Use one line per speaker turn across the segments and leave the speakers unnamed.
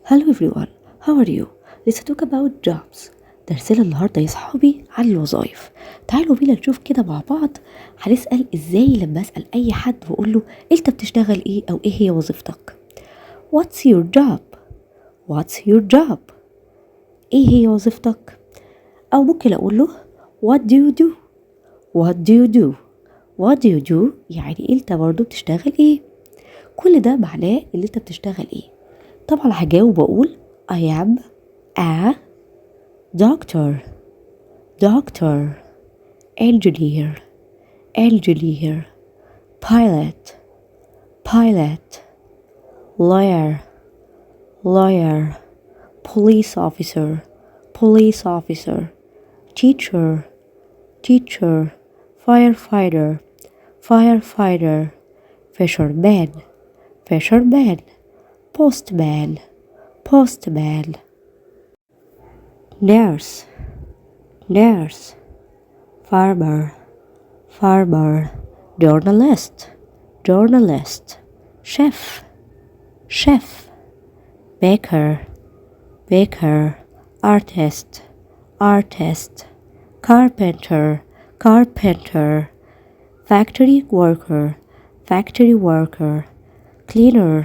Hello everyone, how are you? Let's talk about jobs. درسنا النهاردة يا صحابي عن الوظائف. تعالوا بينا نشوف كده مع بعض. هنسأل ازاي لما اسأل اي حد واقول له انت بتشتغل ايه او ايه هي وظيفتك. What's your job? What's your job? ايه هي وظيفتك؟ او ممكن اقول له What do you do? What do you do? What do you do؟ يعني انت برضو بتشتغل ايه؟ كل ده معناه اللي انت بتشتغل ايه. طبعا هجاوب واقول I am a doctor, engineer, pilot, lawyer, police officer, teacher, firefighter, fisherman, postman, nurse, farmer, journalist, chef, baker, artist, carpenter, factory worker, cleaner,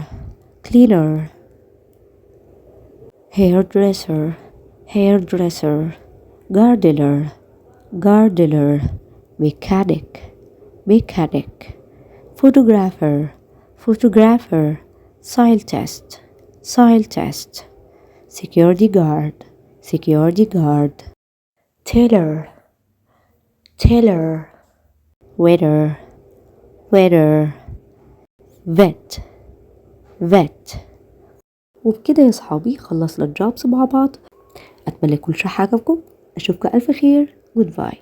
hairdresser, gardener, mechanic, photographer, soil test, security guard, tailor, waiter, vet. وبكده يا صحابي خلصنا الجوبز مع بعض. أتمنى كل شيء عجبكم. أشوفكم ألف خير. Goodbye.